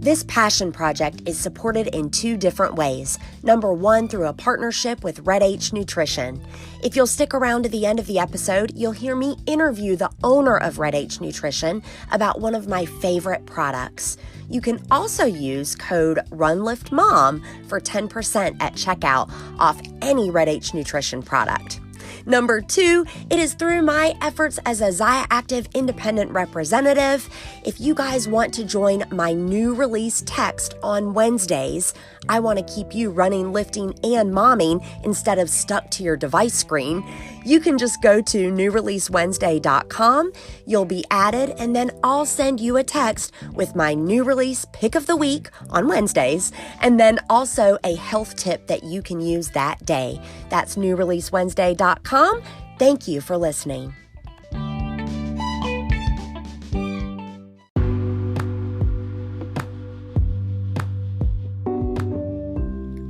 This passion project is supported in 2 different ways. Number 1, through a partnership with Red H Nutrition. If you'll stick around to the end of the episode, you'll hear me interview the owner of Red H Nutrition about one of my favorite products. You can also use code RUNLIFTMOM for 10% at checkout off any Red H Nutrition product. Number 2, it is through my efforts as a Zaya Active independent representative. If you guys want to join my new release text on Wednesdays, I want to keep you running, lifting, and momming instead of stuck to your device screen. You can just go to newreleasewednesday.com. You'll be added, and then I'll send you a text with my new release pick of the week on Wednesdays, and then also a health tip that you can use that day. That's newreleasewednesday.com. Thank you for listening.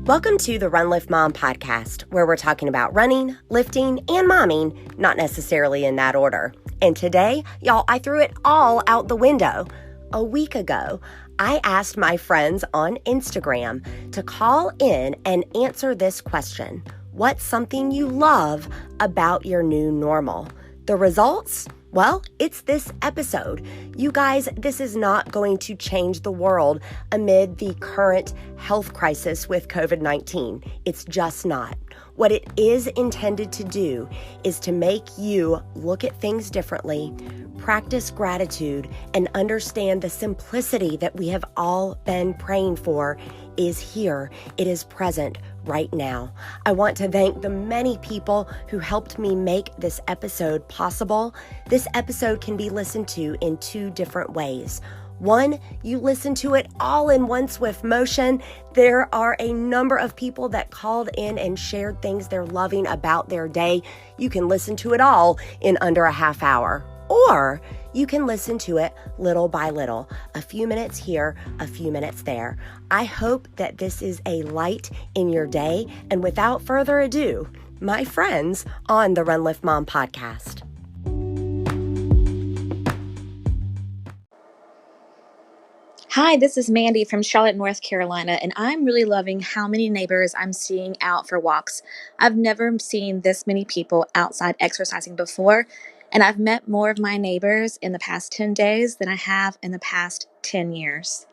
Welcome to the Run Lift Mom podcast, where we're talking about running, lifting, and momming, not necessarily in that order. And today, y'all, I threw it all out the window. A week ago, I asked my friends on Instagram to call in and answer this question: what's something you love about your new normal? The results? Well, it's this episode. You guys, this is not going to change the world amid the current health crisis with COVID-19. It's just not. What it is intended to do is to make you look at things differently, practice gratitude, and understand the simplicity that we have all been praying for is here. It is present right now. I want to thank the many people who helped me make this episode possible. This episode can be listened to in 2 different ways. 1, you listen to it all in one swift motion. There are a number of people that called in and shared things they're loving about their day. You can listen to it all in under a half hour. Or you can listen to it little by little, a few minutes here, a few minutes there. I hope that this is a light in your day. And without further ado, my friends on the Run Lift Mom podcast. Hi, this is Mandy from Charlotte, North Carolina, and I'm really loving how many neighbors I'm seeing out for walks. I've never seen this many people outside exercising before, and I've met more of my neighbors in the past 10 days than I have in the past 10 years.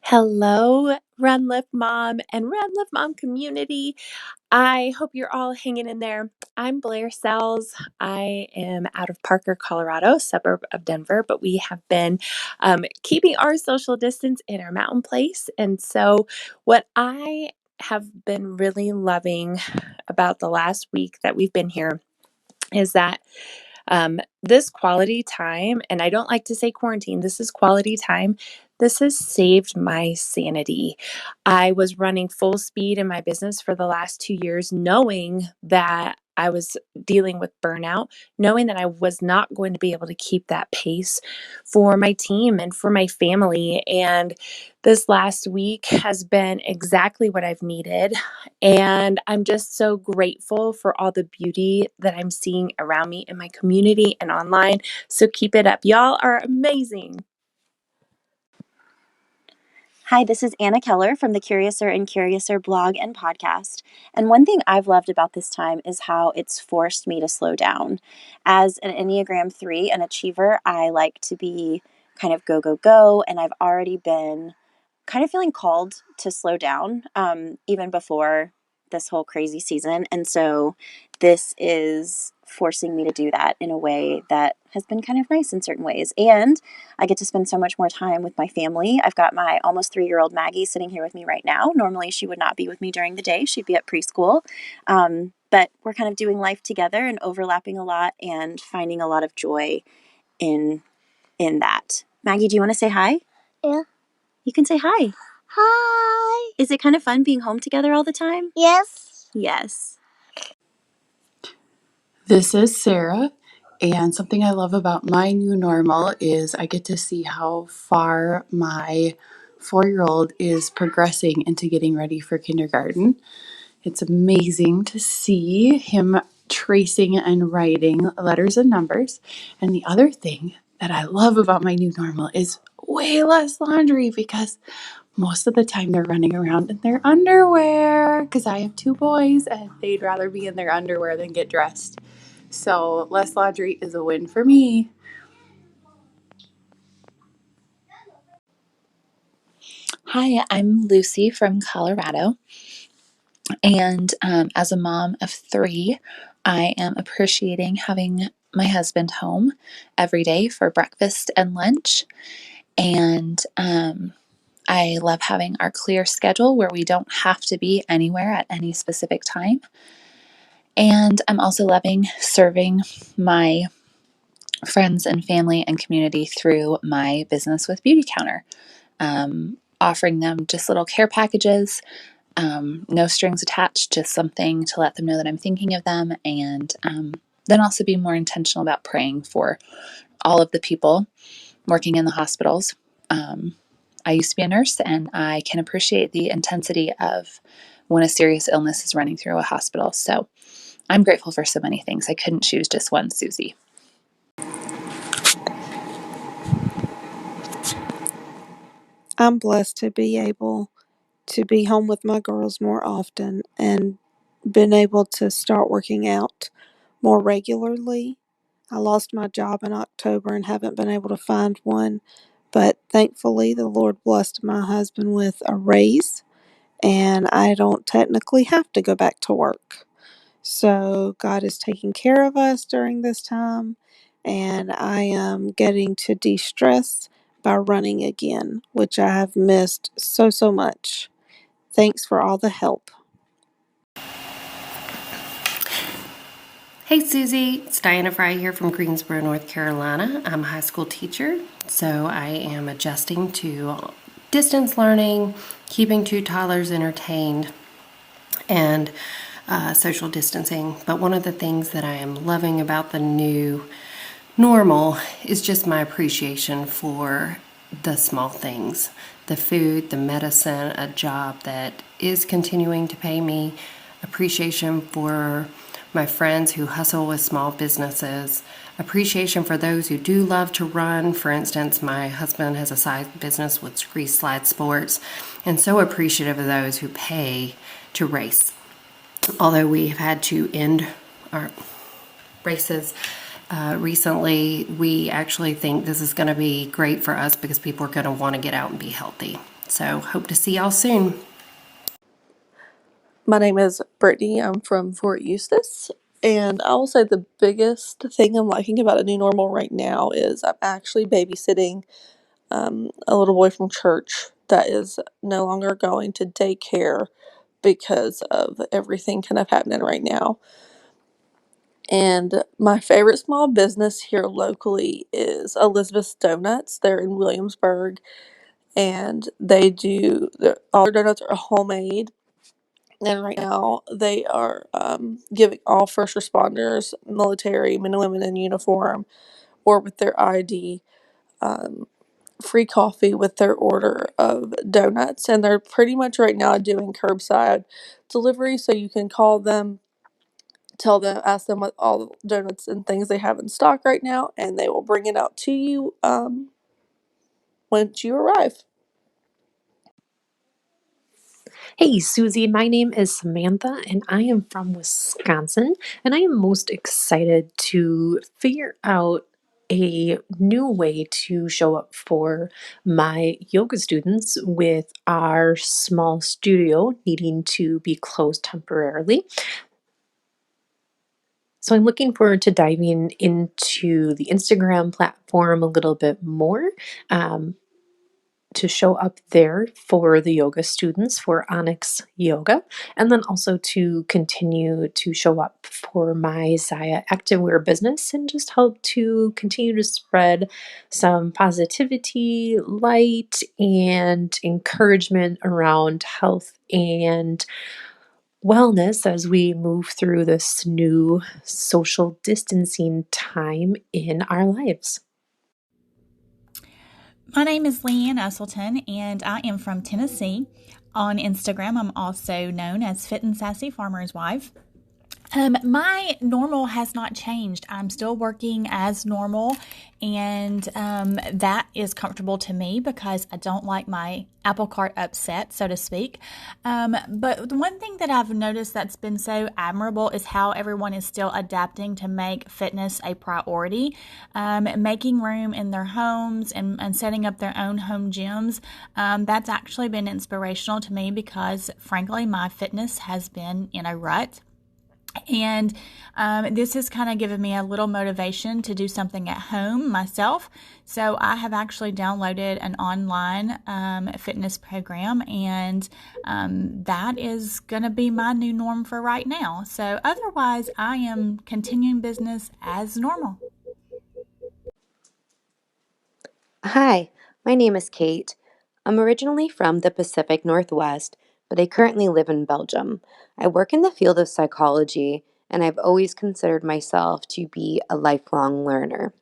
Hello, Run Lift Mom and Run Lift Mom community. I hope you're all hanging in there. I'm Blair Sells. I am out of Parker, Colorado, suburb of Denver, but we have been keeping our social distance in our mountain place. And so what I have been really loving about the last week that we've been here is that this quality time, and I don't like to say quarantine, this is quality time. This has saved my sanity. I was running full speed in my business for the last 2 years, knowing that I was dealing with burnout, knowing that I was not going to be able to keep that pace for my team and for my family. And this last week has been exactly what I've needed. And I'm just so grateful for all the beauty that I'm seeing around me in my community and online. So keep it up. Y'all are amazing. Hi, this is Anna Keller from the Curiouser and Curiouser blog and podcast. And one thing I've loved about this time is how it's forced me to slow down. As an Enneagram 3, an achiever, I like to be kind of go, go, go. And I've already been kind of feeling called to slow down, even before this whole crazy season. And so this is forcing me to do that in a way that has been kind of nice in certain ways. And I get to spend so much more time with my family. I've got my almost 3-year-old Maggie sitting here with me right now. Normally she would not be with me during the day. She'd be at preschool. But we're kind of doing life together and overlapping a lot and finding a lot of joy in that. Maggie, do you want to say hi? Yeah. You can say hi. Hi. Is it kind of fun being home together all the time? Yes. Yes. This is Sarah, and something I love about my new normal is I get to see how far my 4-year-old is progressing into getting ready for kindergarten. It's amazing to see him tracing and writing letters and numbers. And the other thing that I love about my new normal is way less laundry because most of the time they're running around in their underwear because I have two boys and they'd rather be in their underwear than get dressed. So less laundry is a win for me. Hi, I'm Lucy from Colorado. And as a mom of three, I am appreciating having my husband home every day for breakfast and lunch. And I love having our clear schedule where we don't have to be anywhere at any specific time. And I'm also loving serving my friends and family and community through my business with Beauty Counter, offering them just little care packages. No strings attached, just something to let them know that I'm thinking of them, and then also be more intentional about praying for all of the people working in the hospitals. I used to be a nurse, and I can appreciate the intensity of when a serious illness is running through a hospital. So I'm grateful for so many things. I couldn't choose just one, Susie. I'm blessed to be able to be home with my girls more often and been able to start working out more regularly. I lost my job in October and haven't been able to find one, but thankfully the Lord blessed my husband with a raise and I don't technically have to go back to work. So God is taking care of us during this time, and I am getting to de stress by running again, which I have missed so much. Thanks for all the help. Hey Susie, it's Diana Fry here from Greensboro, North Carolina. I'm a high school teacher, so I am adjusting to distance learning, keeping two toddlers entertained, and social distancing. But one of the things that I am loving about the new normal is just my appreciation for the small things, the food, the medicine, a job that is continuing to pay me, appreciation for my friends who hustle with small businesses, appreciation for those who do love to run. For instance, my husband has a side business with Grease Slide Sports, and so appreciative of those who pay to race. Although we have had to end our races recently, we actually think this is going to be great for us because people are going to want to get out and be healthy. So hope to see y'all soon. My name is Brittany. I'm from Fort Eustis. And I will say the biggest thing I'm liking about a new normal right now is I'm actually babysitting a little boy from church that is no longer going to daycare because of everything kind of happening right now. And my favorite small business here locally is Elizabeth's Donuts. They're in Williamsburg, and all their donuts are homemade. And right now, they are giving all first responders, military, men and women in uniform, or with their ID, free coffee with their order of donuts. And they're pretty much right now doing curbside delivery. So you can call them, ask them what all the donuts and things they have in stock right now, and they will bring it out to you once you arrive. Hey, Susie, my name is Samantha and I am from Wisconsin. And I am most excited to figure out a new way to show up for my yoga students with our small studio needing to be closed temporarily. So I'm looking forward to diving into the Instagram platform a little bit more. To show up there for the yoga students for Onyx Yoga, and then also to continue to show up for my Zaya Activewear business and just help to continue to spread some positivity, light, and encouragement around health and wellness as we move through this new social distancing time in our lives. My name is Leanne Usselton, and I am from Tennessee. On Instagram, I'm also known as Fit and Sassy Farmer's Wife. My normal has not changed. I'm still working as normal, and that is comfortable to me because I don't like my apple cart upset, so to speak. But the one thing that I've noticed that's been so admirable is how everyone is still adapting to make fitness a priority, making room in their homes and setting up their own home gyms. That's actually been inspirational to me because, frankly, my fitness has been in a rut. And this has kind of given me a little motivation to do something at home myself. So I have actually downloaded an online fitness program, and that is going to be my new norm for right now. So otherwise, I am continuing business as normal. Hi, my name is Kate. I'm originally from the Pacific Northwest, but I currently live in Belgium. I work in the field of psychology, and I've always considered myself to be a lifelong learner.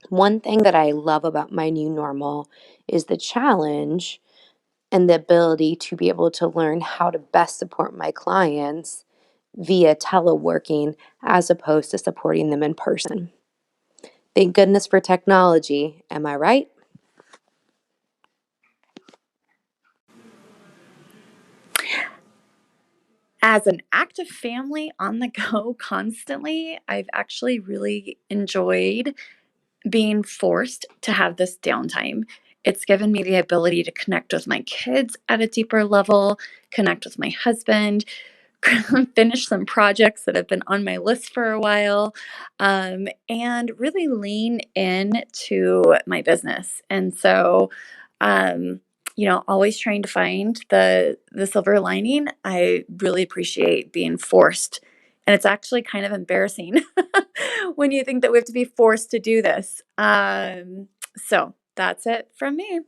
One thing that I love about my new normal is the challenge and the ability to be able to learn how to best support my clients via teleworking as opposed to supporting them in person. Thank goodness for technology, am I right? As an active family on the go constantly, I've actually really enjoyed being forced to have this downtime. It's given me the ability to connect with my kids at a deeper level, connect with my husband, finish some projects that have been on my list for a while, and really lean into my business. And so, um, always trying to find the silver lining. I really appreciate being forced, and it's actually kind of embarrassing when you think that we have to be forced to do this. So that's it from me.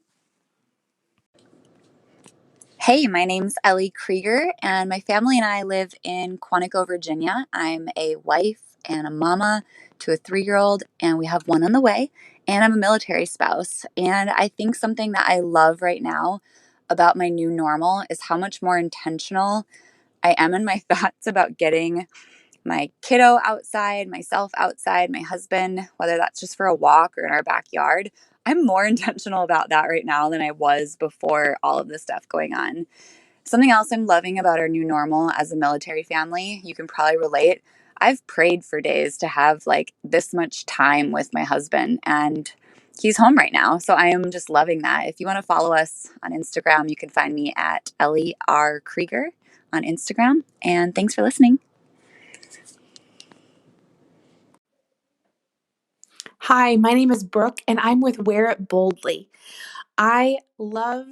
Hey, my name's Ellie Krieger, and my family and I live in Quantico, Virginia. I'm a wife and a mama to a 3-year-old, and we have one on the way. And I'm a military spouse. And I think something that I love right now about my new normal is how much more intentional I am in my thoughts about getting my kiddo outside, myself outside, my husband, whether that's just for a walk or in our backyard. I'm more intentional about that right now than I was before all of this stuff going on. Something else I'm loving about our new normal as a military family, you can probably relate. I've prayed for days to have like this much time with my husband, and he's home right now. So I am just loving that. If you want to follow us on Instagram, you can find me at Ellie R. Krieger on Instagram. And thanks for listening. Hi, my name is Brooke, and I'm with Wear It Boldly. I love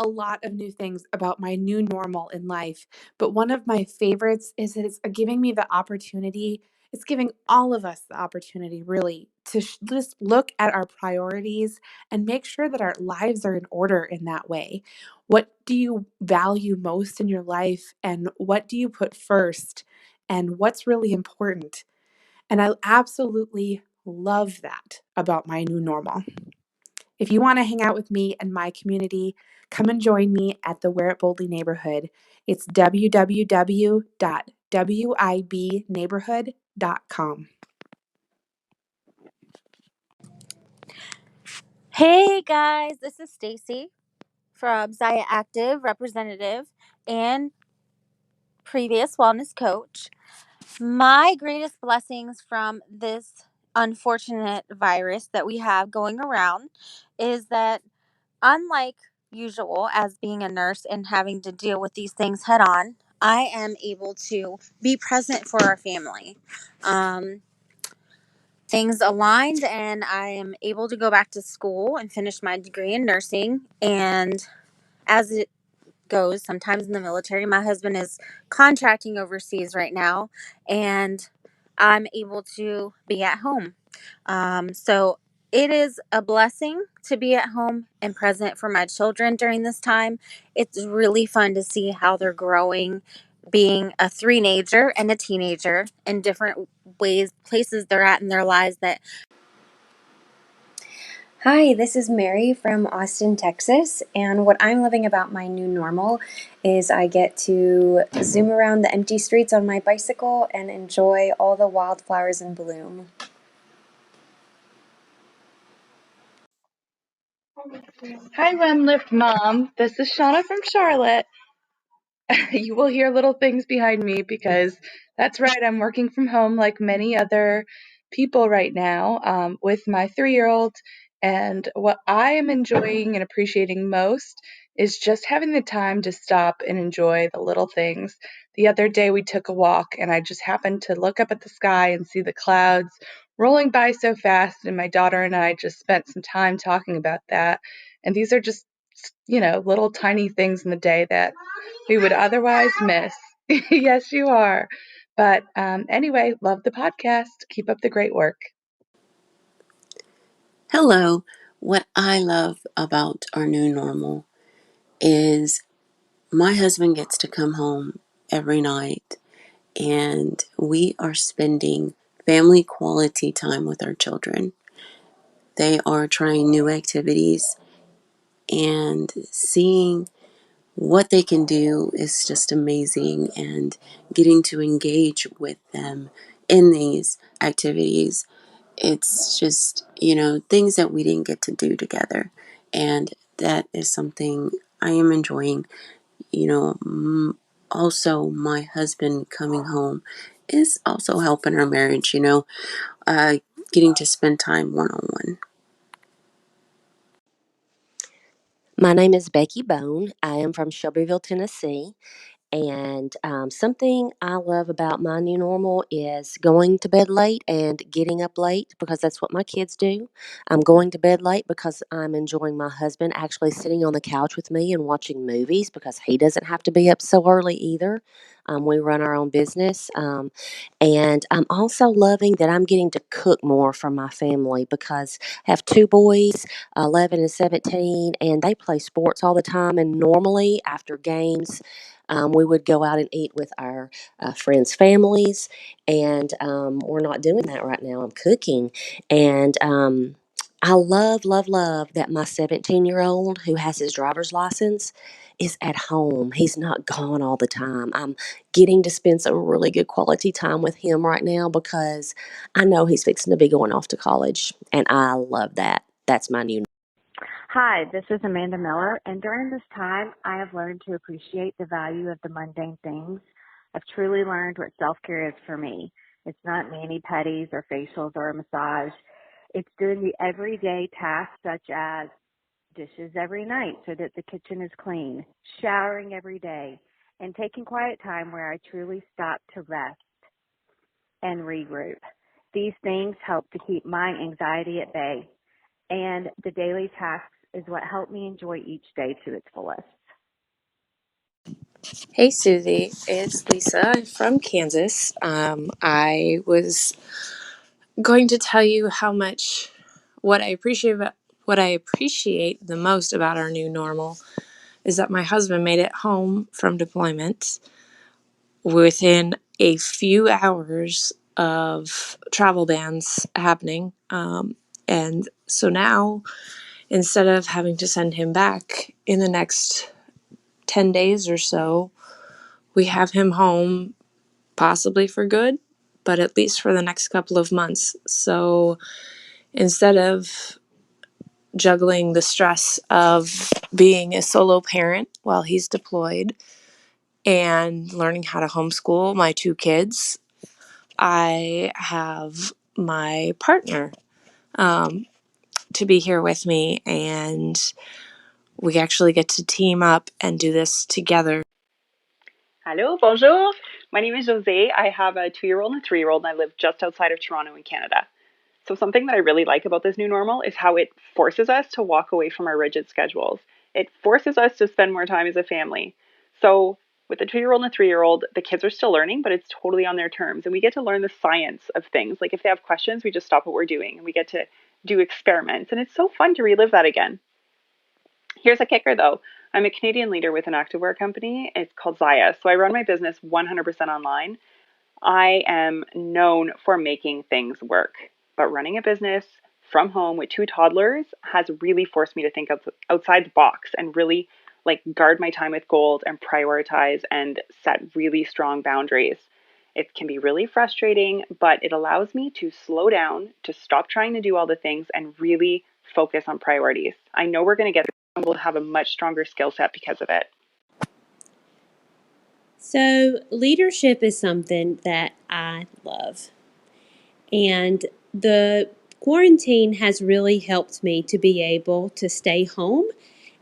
a lot of new things about my new normal in life, but one of my favorites is that it's giving me the opportunity, it's giving all of us the opportunity really to just look at our priorities and make sure that our lives are in order in that way. What do you value most in your life, and what do you put first, and what's really important? And I absolutely love that about my new normal. If you want to hang out with me and my community, come and join me at the Wear It Boldly neighborhood. It's www.wibneighborhood.com. Hey guys, this is Stacy from Zaya Active representative and previous wellness coach. My greatest blessings from this unfortunate virus that we have going around is that, unlike usual, as being a nurse and having to deal with these things head on, I am able to be present for our family. Things aligned, and I am able to go back to school and finish my degree in nursing. And as it goes, sometimes in the military, my husband is contracting overseas right now, and I'm able to be at home. So it is a blessing to be at home and present for my children during this time. It's really fun to see how they're growing, being a three-nager and a teenager in different ways, places they're at in their lives that Hi, this is Mary from Austin, Texas, and what I'm loving about my new normal is I get to zoom around the empty streets on my bicycle and enjoy all the wildflowers in bloom. Hi, Run Lift Mom. This is Shauna from Charlotte. You will hear little things behind me because that's right, I'm working from home like many other people right now with my 3-year-old. And what I am enjoying and appreciating most is just having the time to stop and enjoy the little things. The other day, we took a walk, and I just happened to look up at the sky and see the clouds rolling by so fast. And my daughter and I just spent some time talking about that. And these are just, little tiny things in the day that we would otherwise miss. Yes, you are. But anyway, love the podcast. Keep up the great work. Hello. What I love about our new normal is my husband gets to come home every night and we are spending family quality time with our children. They are trying new activities and seeing what they can do is just amazing, and getting to engage with them in these activities, it's just, things that we didn't get to do together. And that is something I am enjoying. Also, my husband coming home is also helping our marriage, uh, getting to spend time one on one. My name is Becky Bone. I am from Shelbyville, Tennessee. And something I love about my new normal is going to bed late and getting up late because that's what my kids do. I'm going to bed late because I'm enjoying my husband actually sitting on the couch with me and watching movies because he doesn't have to be up so early either. We run our own business. And I'm also loving that I'm getting to cook more for my family because I have two boys, 11 and 17, and they play sports all the time. And normally after games, we would go out and eat with our friends' families, and we're not doing that right now. I'm cooking, and I love, love, love that my 17-year-old who has his driver's license is at home. He's not gone all the time. I'm getting to spend some really good quality time with him right now because I know he's fixing to be going off to college, and I love that. That's my new. Hi, this is Amanda Miller, and during this time, I have learned to appreciate the value of the mundane things. I've truly learned what self-care is for me. It's not mani-pedis or facials or a massage. It's doing the everyday tasks such as dishes every night so that the kitchen is clean, showering every day, and taking quiet time where I truly stop to rest and regroup. These things help to keep my anxiety at bay, and the daily tasks is what help me enjoy each day to its fullest. Hey Susie, it's Lisa from Kansas. I was going to tell you how much what I appreciate the most about our new normal is that my husband made it home from deployment within a few hours of travel bans happening. And so now, instead of having to send him back in the next 10 days or so, we have him home possibly for good, but at least for the next couple of months. So instead of juggling the stress of being a solo parent while he's deployed and learning how to homeschool my two kids, I have my partner to be here with me, and we actually get to team up and do this together. Hello, bonjour. My name is Jose. I have a 2-year-old and a 3-year-old, and I live just outside of Toronto in Canada. So something that I really like about this new normal is how it forces us to walk away from our rigid schedules. It forces us to spend more time as a family. So with the 2-year-old and the 3-year-old, the kids are still learning, but it's totally on their terms. And we get to learn the science of things. Like if they have questions, we just stop what we're doing and we get to do experiments. And it's so fun to relive that again. Here's a kicker though. I'm a Canadian leader with an activewear company. It's called Zaya. So I run my business 100% online. I am known for making things work, but running a business from home with two toddlers has really forced me to think outside the box and really like guard my time with gold and prioritize and set really strong boundaries. It can be really frustrating, but it allows me to slow down, to stop trying to do all the things and really focus on priorities. I know we're going to get there and we'll have a much stronger skill set because of it. So, leadership is something that I love. And the quarantine has really helped me to be able to stay home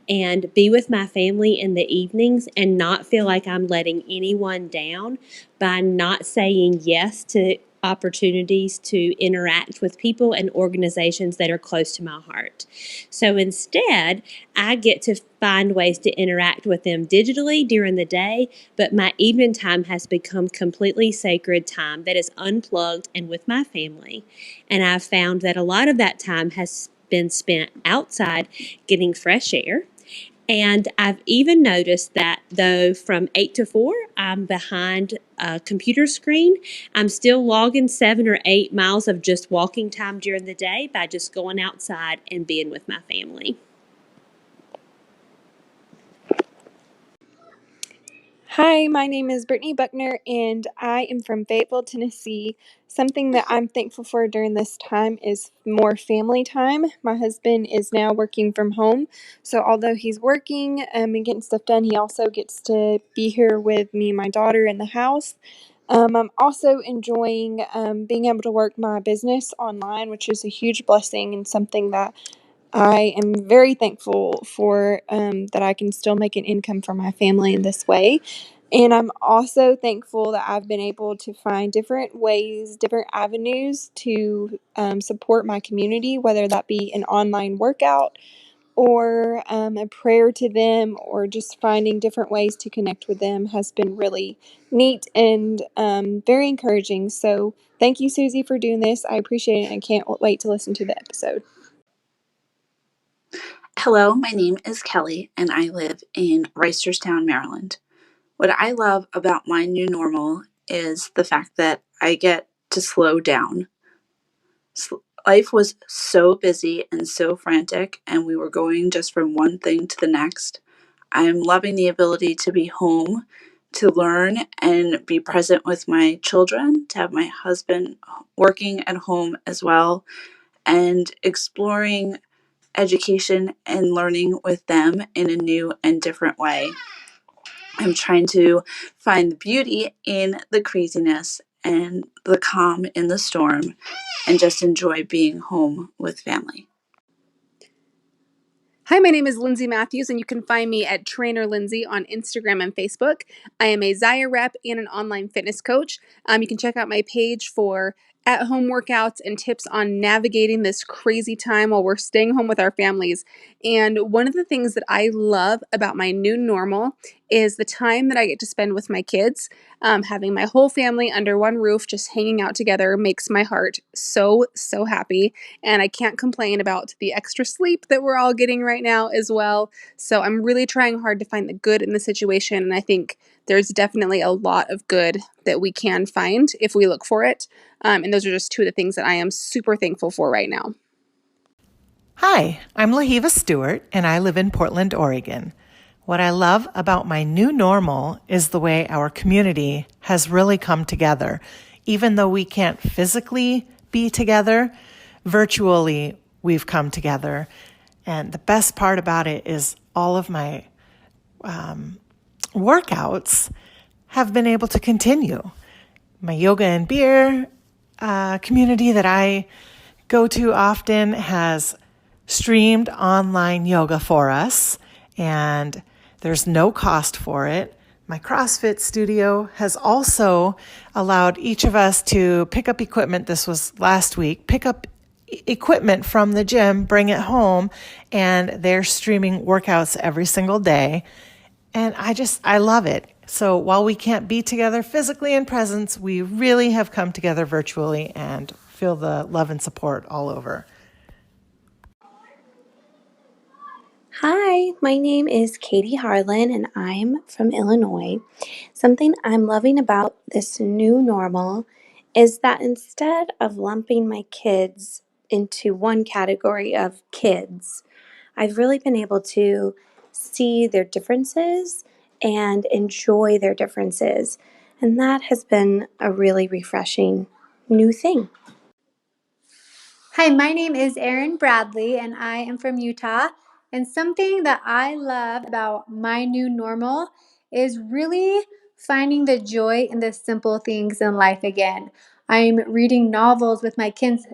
and be with my family in the evenings and not feel like I'm letting anyone down by not saying yes to opportunities to interact with people and organizations that are close to my heart. So instead, I get to find ways to interact with them digitally during the day, but my evening time has become completely sacred time that is unplugged and with my family. And I've found that a lot of that time has been spent outside getting fresh air. And I've even noticed that though from 8 to 4, I'm behind a computer screen, I'm still logging 7 or 8 miles of just walking time during the day by just going outside and being with my family. Hi, my name is Brittany Buckner, and I am from Fayetteville, Tennessee. Something that I'm thankful for during this time is more family time. My husband is now working from home, so although he's working and getting stuff done, he also gets to be here with me and my daughter in the house. I'm also enjoying being able to work my business online, which is a huge blessing and something that I am very thankful for, that I can still make an income for my family in this way. And I'm also thankful that I've been able to find different ways, different avenues to support my community, whether that be an online workout or a prayer to them, or just finding different ways to connect with them has been really neat and very encouraging. So thank you, Susie, for doing this. I appreciate it and can't wait to listen to the episode. Hello, my name is Kelly, and I live in Reisterstown, Maryland. What I love about my new normal is the fact that I get to slow down. Life was so busy and so frantic, and we were going just from one thing to the next. I'm loving the ability to be home, to learn and be present with my children, to have my husband working at home as well, and exploring education and learning with them in a new and different way. I'm trying to find the beauty in the craziness and the calm in the storm and just enjoy being home with family. Hi, my name is Lindsay Matthews, and you can find me at Trainer Lindsay on Instagram and Facebook. I am a Zaya rep and an online fitness coach. You can check out my page for at-home workouts and tips on navigating this crazy time while we're staying home with our families. And one of the things that I love about my new normal is the time that I get to spend with my kids. Having my whole family under one roof, just hanging out together, makes my heart so, so happy. And I can't complain about the extra sleep that we're all getting right now as well. So I'm really trying hard to find the good in the situation. And I think there's definitely a lot of good that we can find if we look for it. And those are just two of the things that I am super thankful for right now. Hi, I'm Lahiva Stewart, and I live in Portland, Oregon. What I love about my new normal is the way our community has really come together. Even though we can't physically be together, virtually we've come together. And the best part about it is all of my workouts have been able to continue. My yoga and beer community that I go to often has streamed online yoga for us, and there's no cost for it. My CrossFit studio has also allowed each of us to pick up equipment. This was last week, pick up equipment from the gym, bring it home, and they're streaming workouts every single day. And I love it. So while we can't be together physically in presence, we really have come together virtually and feel the love and support all over. Hi, my name is Katie Harlan and I'm from Illinois. Something I'm loving about this new normal is that instead of lumping my kids into one category of kids, I've really been able to see their differences and enjoy their differences. And that has been a really refreshing new thing. Hi, my name is Erin Bradley, and I am from Utah. And something that I love about my new normal is really finding the joy in the simple things in life again. I'm reading novels with my kids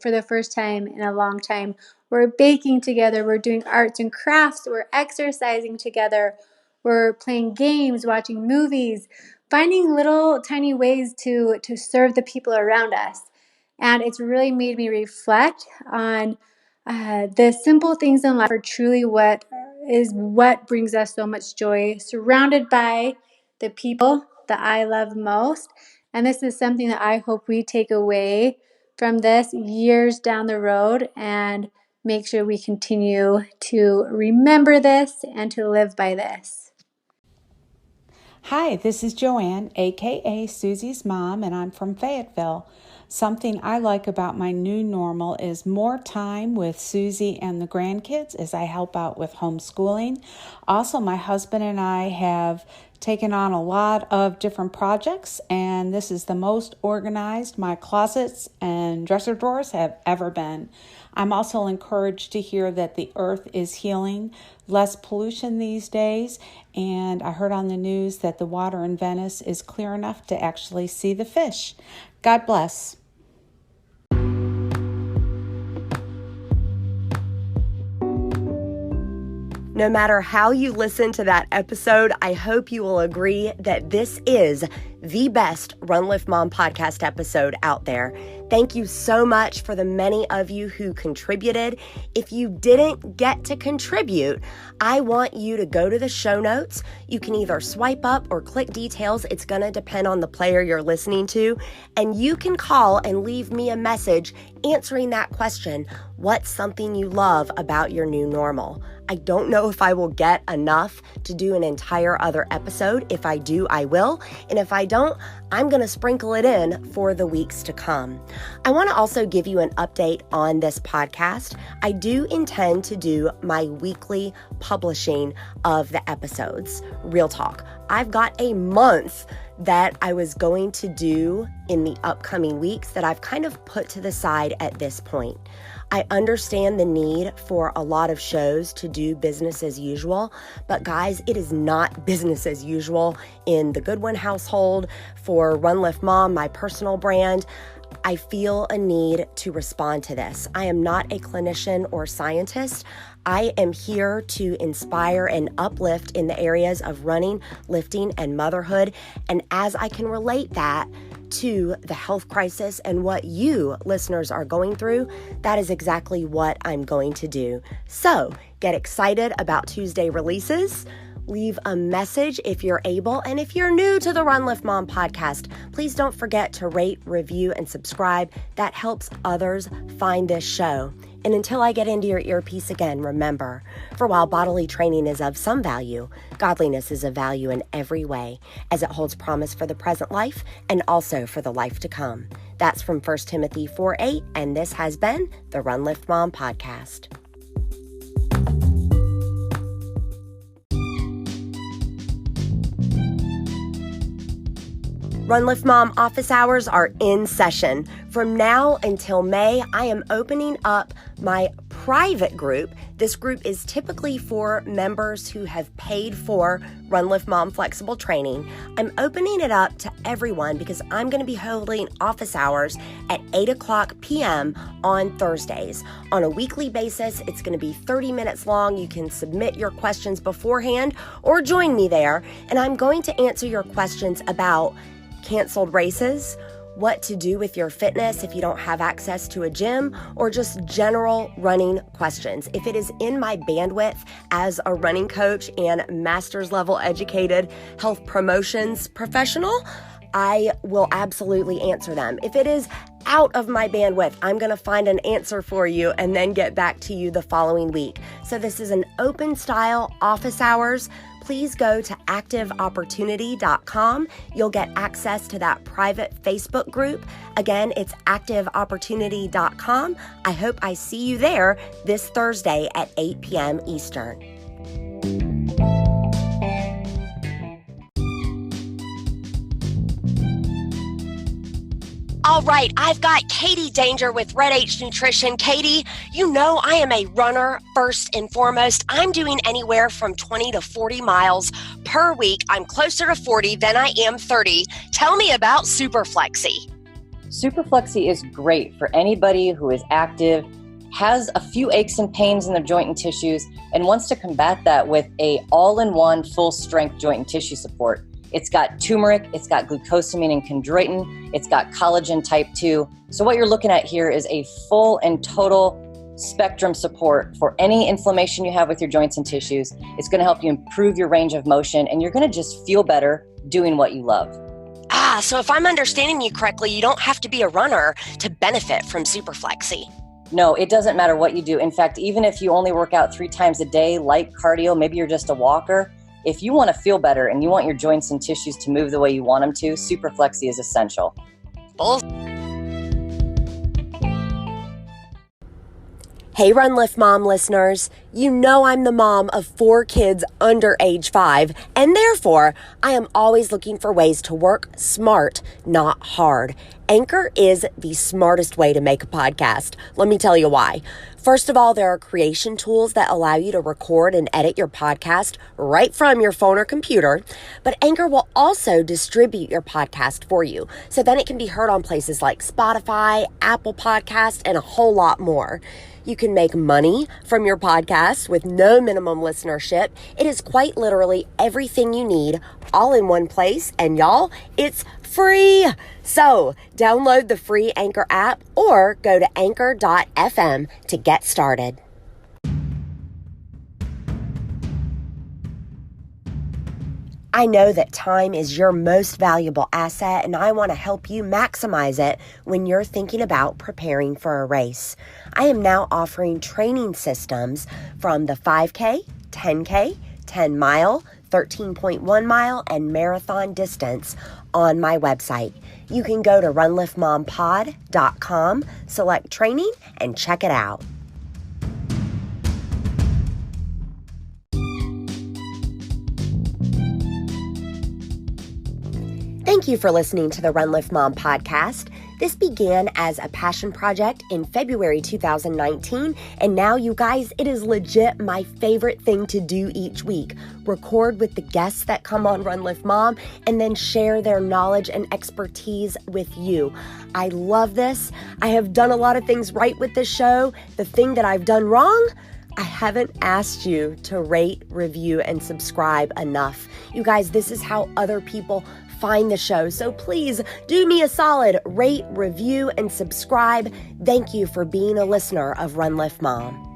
for the first time in a long time. We're baking together, we're doing arts and crafts, we're exercising together, we're playing games, watching movies, finding little tiny ways to serve the people around us. And it's really made me reflect on the simple things in life are truly what brings us so much joy, surrounded by the people that I love most. And this is something that I hope we take away from this years down the road and make sure we continue to remember this and to live by this. Hi, this is Joanne, aka Susie's mom, and I'm from Fayetteville. Something I like about my new normal is more time with Susie and the grandkids as I help out with homeschooling. Also, my husband and I have taken on a lot of different projects, and this is the most organized my closets and dresser drawers have ever been. I'm also encouraged to hear that the earth is healing, less pollution these days, and I heard on the news that the water in Venice is clear enough to actually see the fish. God bless. No matter how you listen to that episode, I hope you will agree that this is the best Run Lift Mom podcast episode out there. Thank you so much for the many of you who contributed. If you didn't get to contribute, I want you to go to the show notes. You can either swipe up or click details. It's going to depend on the player you're listening to. And you can call and leave me a message answering that question. What's something you love about your new normal? I don't know if I will get enough to do an entire other episode. If I do, I will. And if I don't, I'm going to sprinkle it in for the weeks to come. I want to also give you an update on this podcast. I do intend to do my weekly publishing of the episodes. Real talk. I've got a month that I was going to do in the upcoming weeks that I've kind of put to the side at this point. I understand the need for a lot of shows to do business as usual, but guys, it is not business as usual in the Goodwin household. For Run Lift Mom, my personal brand, I feel a need to respond to this. I am not a clinician or scientist. I am here to inspire and uplift in the areas of running, lifting, and motherhood. And as I can relate that to the health crisis and what you listeners are going through, that is exactly what I'm going to do. So get excited about Tuesday releases. Leave a message if you're able. And if you're new to the Run Lift Mom podcast, please don't forget to rate, review, and subscribe. That helps others find this show. And until I get into your earpiece again, remember, for while bodily training is of some value, godliness is of value in every way, as it holds promise for the present life and also for the life to come. That's from 1 Timothy 4:8, and this has been the Run Lift Mom podcast. Run Lift Mom office hours are in session. From now until May, I am opening up my private group. This group is typically for members who have paid for Run Lift Mom flexible training. I'm opening it up to everyone because I'm going to be holding office hours at 8:00 p.m. on Thursdays. On a weekly basis, it's going to be 30 minutes long. You can submit your questions beforehand or join me there, and I'm going to answer your questions about canceled races, what to do with your fitness if you don't have access to a gym, or just general running questions. If it is in my bandwidth as a running coach and master's level educated health promotions professional, I will absolutely answer them. If it is out of my bandwidth, I'm going to find an answer for you and then get back to you the following week. So this is an open style office hours. Please go to activeopportunity.com. You'll get access to that private Facebook group. Again, it's activeopportunity.com. I hope I see you there this Thursday at 8 p.m. Eastern. All right, I've got Katie Danger with Red H Nutrition. Katie, you know I am a runner first and foremost. I'm doing anywhere from 20 to 40 miles per week. I'm closer to 40 than I am 30. Tell me about Superflexi. Superflexi is great for anybody who is active, has a few aches and pains in their joint and tissues, and wants to combat that with a all-in-one full-strength joint and tissue support. It's got turmeric, it's got glucosamine and chondroitin, it's got collagen type 2. So what you're looking at here is a full and total spectrum support for any inflammation you have with your joints and tissues. It's going to help you improve your range of motion, and you're going to just feel better doing what you love. So if I'm understanding you correctly, you don't have to be a runner to benefit from Superflexi. No, it doesn't matter what you do. In fact, even if you only work out 3 times a day, light cardio, maybe you're just a walker, if you want to feel better and you want your joints and tissues to move the way you want them to, Superflexi is essential. Hey, Run Lift Mom listeners, you know I'm the mom of 4 kids under age 5, and therefore I am always looking for ways to work smart, not hard. Anchor is the smartest way to make a podcast. Let me tell you why. First of all, there are creation tools that allow you to record and edit your podcast right from your phone or computer, but Anchor will also distribute your podcast for you, so then it can be heard on places like Spotify, Apple Podcasts, and a whole lot more. You can make money from your podcast with no minimum listenership. It is quite literally everything you need all in one place. And y'all, it's free. So download the free Anchor app or go to anchor.fm to get started. I know that time is your most valuable asset, and I want to help you maximize it when you're thinking about preparing for a race. I am now offering training systems from the 5K, 10K, 10 mile, 13.1 mile, and marathon distance on my website. You can go to runliftmompod.com, select training, and check it out. Thank you for listening to the Run Lift Mom podcast. This began as a passion project in February 2019, and now, you guys, it is legit my favorite thing to do each week. Record with the guests that come on Run Lift Mom, and then share their knowledge and expertise with you. I love this. I have done a lot of things right with this show. The thing that I've done wrong, I haven't asked you to rate, review, and subscribe enough. You guys, this is how other people find the show. So please do me a solid, rate, review, and subscribe. Thank you for being a listener of Run Lift Mom.